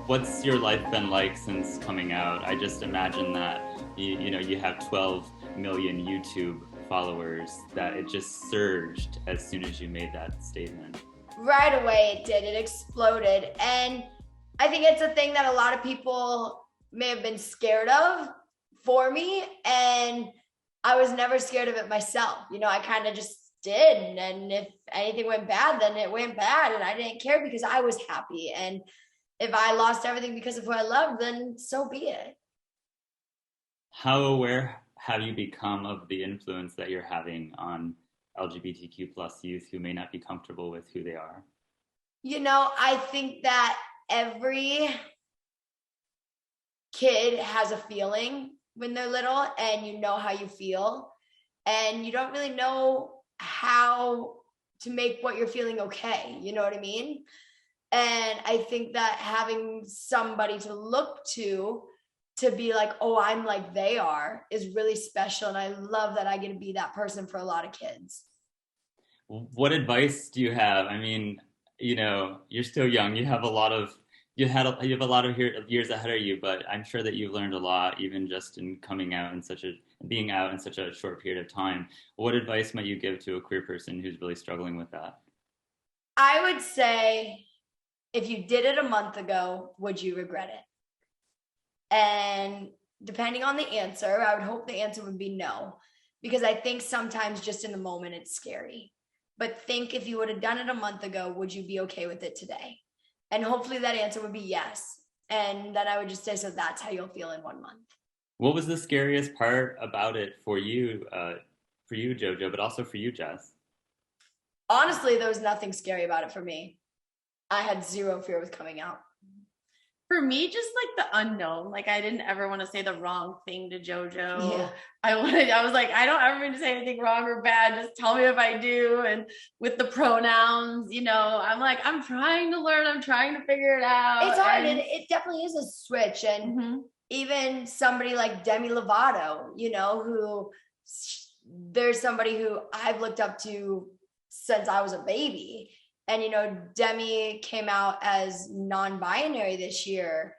What's your life been like since coming out? I just imagine that you have 12 million YouTube followers, that it just surged as soon as you made that statement. Right away it did. It exploded. And I think it's a thing that a lot of people may have been scared of for me. And I was never scared of it myself. I kind of just did. And if anything went bad, then it went bad. And I didn't care because I was happy. And if I lost everything because of who I loved, then so be it. How aware have you become of the influence that you're having on LGBTQ plus youth who may not be comfortable with who they are? I think that every kid has a feeling when they're little, and you know how you feel, and you don't really know how to make what you're feeling okay. You know what I mean? And I think that having somebody to look to be like, oh, I'm like they are, is really special. And I love that I get to be that person for a lot of kids. What advice do you have? I mean, you're still young. You have a lot of years ahead of you, but I'm sure that you've learned a lot, even just in being out in such a short period of time. What advice might you give to a queer person who's really struggling with that? I would say, if you did it a month ago, would you regret it? And depending on the answer, I would hope the answer would be no, because I think sometimes just in the moment it's scary. But think, if you would have done it a month ago, would you be okay with it today? And hopefully that answer would be yes. And then I would just say, so that's how you'll feel in 1 month. What was the scariest part about it for you, JoJo, but also for you, Jess? Honestly, there was nothing scary about it for me. I had zero fear with coming out. For me, just like the unknown. Like, I didn't ever want to say the wrong thing to JoJo. Yeah. I was like, I don't ever mean to say anything wrong or bad. Just tell me if I do. And with the pronouns, I'm like, I'm trying to learn. I'm trying to figure it out. It's hard. And it definitely is a switch. And even somebody like Demi Lovato, who there's somebody who I've looked up to since I was a baby. And, Demi came out as non-binary this year.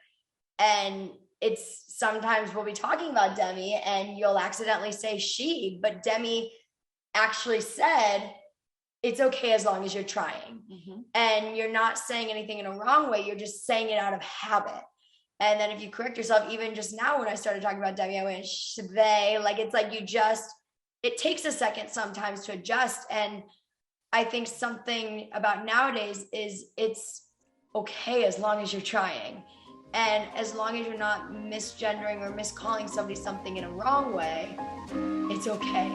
And it's sometimes we'll be talking about Demi and you'll accidentally say she, but Demi actually said, it's okay as long as you're trying. And you're not saying anything in a wrong way. You're just saying it out of habit. And then if you correct yourself, even just now when I started talking about Demi, I went, they, like, it's like it takes a second sometimes to adjust. And I think something about nowadays is it's okay as long as you're trying. And as long as you're not misgendering or miscalling somebody something in a wrong way, it's okay.